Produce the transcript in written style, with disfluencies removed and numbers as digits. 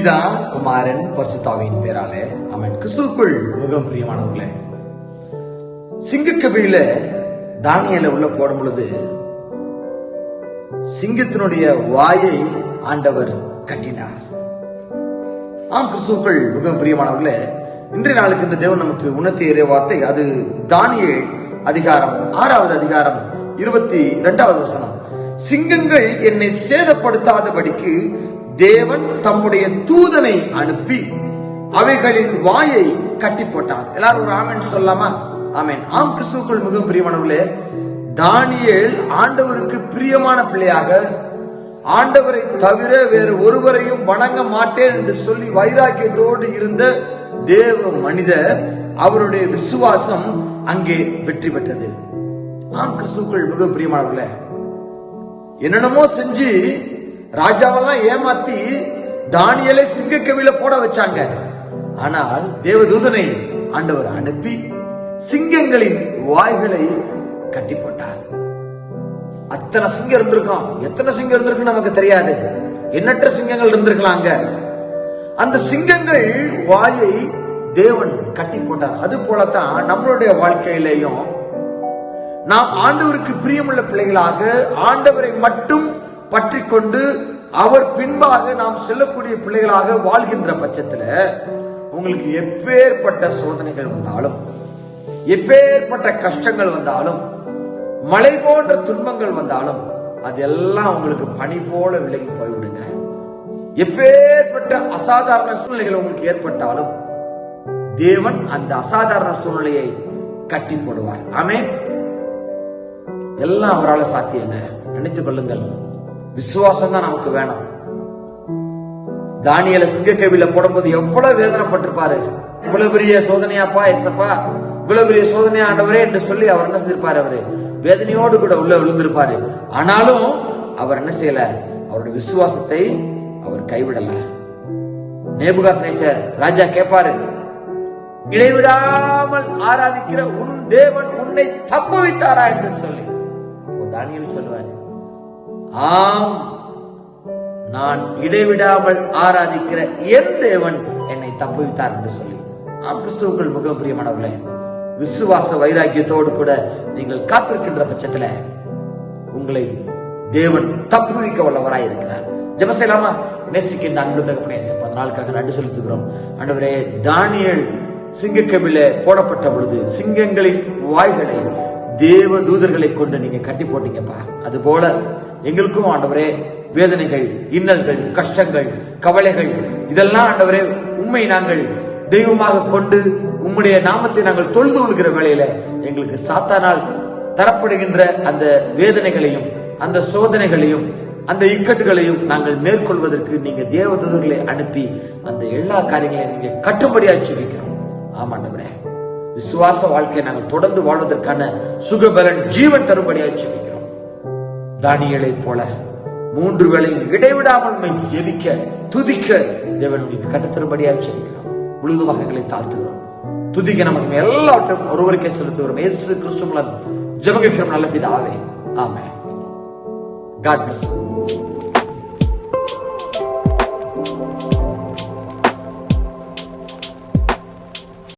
பிதா, குமாரன், பரிசுத்தாவியின் பேராலே ஆமென். கிறிஸ்துவுக்குள் மிகவும் பிரியமானவர்களே, சிங்கக்கபியில தானியேலை உள்ள போடும் பொழுது சிங்கத்தினுடைய வாயை ஆண்டவர் கட்டினார். ஆம், கிறிஸ்துவுக்குள் மிகவும் பிரியமானவர்களே, இன்றைய நாளுக்கு இந்த தேவன் நமக்கு உணர்த்திய இறைவார்த்தை, அது தானியேல் அதிகாரம் 6வது அதிகாரம் 22வது வசனம். சிங்கங்கள் என்னை சேதப்படுத்தாதபடிக்கு தேவன் தம்முடைய தூதனை அனுப்பி அவைகளின் வாயை கட்டி போட்டார். எல்லாரும் ஒரு ஆமென் சொல்லலாமா? ஆமென். ஆம், கிறிஸ்துவுக்குள் மிகவும் பிரியமானவர்களே, தானியேல் ஆண்டவருக்கு பிரியமான பிள்ளையாக, ஆண்டவரை தவிர வேறு ஒருவரையும் வணங்க மாட்டேன் என்று சொல்லி வைராக்கியத்தோடு இருந்த தேவ மனிதர், அவருடைய விசுவாசம் அங்கே வெற்றி பெற்றது. ஆம், கிறிஸ்துவுக்குள் மிகவும் பிரியமானவர்களே, என்னென்னமோ செஞ்சு ராஜாவெல்லாம் ஏமாத்தி தானியேலை சிங்கக்கவில போட வச்சாங்க. ஆனால் தேவதூதனை ஆண்டவர் அனுப்பி சிங்கங்களின் வாய்களை கட்டி போட்டார். அத்தனை சிங்கம் இருந்திருக்கும். எத்தனை சிங்கம் இருந்திருக்கு நமக்கு தெரியாது. எண்ணற்ற சிங்கங்கள் இருந்திருக்கலாம் அங்க. அந்த சிங்கங்கள் வாயை தேவன் கட்டி போட்டார். அது போலத்தான் நம்மளுடைய வாழ்க்கையிலேயும் நாம் ஆண்டவருக்கு பிரியமுள்ள பிள்ளைகளாக ஆண்டவரை மட்டும் பற்றி கொண்டு அவர் பின்பாக நாம் செல்லக்கூடிய பிள்ளைகளாக வாழ்கின்ற பட்சத்துல உங்களுக்கு எப்பேற்பட்ட சோதனைகள் வந்தாலும், எப்பேற்பட்ட கஷ்டங்கள் வந்தாலும், மழை போன்ற துன்பங்கள் வந்தாலும், அதெல்லாம் உங்களுக்கு பனி போல விலகி போய்விடுங்க. எப்பேற்பட்ட அசாதாரண சூழ்நிலைகள் உங்களுக்கு ஏற்பட்டாலும் தேவன் அந்த அசாதாரண சூழ்நிலையை கட்டி போடுவார். ஆமென். எல்லாம் அவரால் சாத்தியங்க. நினைத்துக் கொள்ளுங்கள், விசுவாசம் தான் நமக்கு வேணும். தானியேலை சிங்கக்கவில போடும்போது எவ்வளவு வேதனைப்பட்டிருப்பாரு. இவ்வளவு பெரிய சோதனையாப்பா எசப்பா, இவ்வளவு பெரிய சோதனையா ஆண்டவரே என்று சொல்லி அவர் என்ன செஞ்சிருப்பாரு? அவரு வேதனையோடு கூட உள்ள விழுந்திருப்பாரு. ஆனாலும் அவர் என்ன செய்யல? அவருடைய விசுவாசத்தை அவர் கைவிடல. நேபுகாத்நேச்சர் ராஜா கேட்பாரு, இடைவிடாமல் ஆராதிக்கிற உன் தேவன் உன்னை தப்புவித்தாரா என்று சொல்லி. தானியேல் சொல்லுவாரு, ஆம், நான் இடைவிடாமல் ஆராதிக்கிற என் தேவன் என்னை தப்புவித்தார் என்று சொல்லி. ஆம், கிறிஸ்துவுக்குள் மிகவும் பிரியமானவர்களே, விசுவாச வைராக்கியத்தோடு கூட நீங்கள் காத்திருக்கின்ற பட்சத்துல உங்களை தேவன் தப்புவிக்க வல்லவராய் இருக்கிறார். ஜெபம் செய்யலாமா? நேசிக்கின்ற அன்பு தகப்பனே, நாளுக்காக நன்றி செலுத்துகிறோம். ஆண்டவரே, தானியேல் சிங்கக்கவில போடப்பட்ட பொழுது சிங்கங்களின் வாய்களை தேவ தூதர்களை கொண்டு நீங்க கட்டி போட்டீங்கப்பா. அது போல எங்களுக்கும் ஆண்டவரே வேதனைகள், இன்னல்கள், கஷ்டங்கள், கவலைகள், இதெல்லாம் ஆண்டவரே உண்மை நாங்கள் தெய்வமாக கொண்டு உம்முடைய நாமத்தை நாங்கள் தொழுது கொள்கிற வேளையில எங்களுக்கு சாத்தானால் தரப்படுகின்ற அந்த வேதனைகளையும், அந்த சோதனைகளையும், அந்த இக்கட்டுகளையும் நாங்கள் மேற்கொள்வதற்கு நீங்க தேவதூதர்களை அனுப்பி அந்த எல்லா காரியங்களையும் நீங்க கட்டும்படியா ஜெபிக்கிறோம். ஆமாண்டவரே, விசுவாச வாழ்க்கையை நாங்கள் தொடர்ந்து வாழ்வதற்கான சுகபலன், ஜீவன் தரும்படியா ஜெபிக்கிறோம். தானியேலை போல 3 வேளையும் இடைவிடாமல் ஜெபிக்க, துதிக்க தேவன் கட்டுத்தரும்படியா ஜெபிக்கிறோம். முழுதுமாக எங்களை தாழ்த்துகிறோம். துதிக்க நமக்கு எல்லாவற்றையும் ஒருவருக்கே செலுத்துகிறோம். இயேசு கிறிஸ்து மூலம் ஜெபம் நல்ல பிதாவே, ஆமென். God bless you.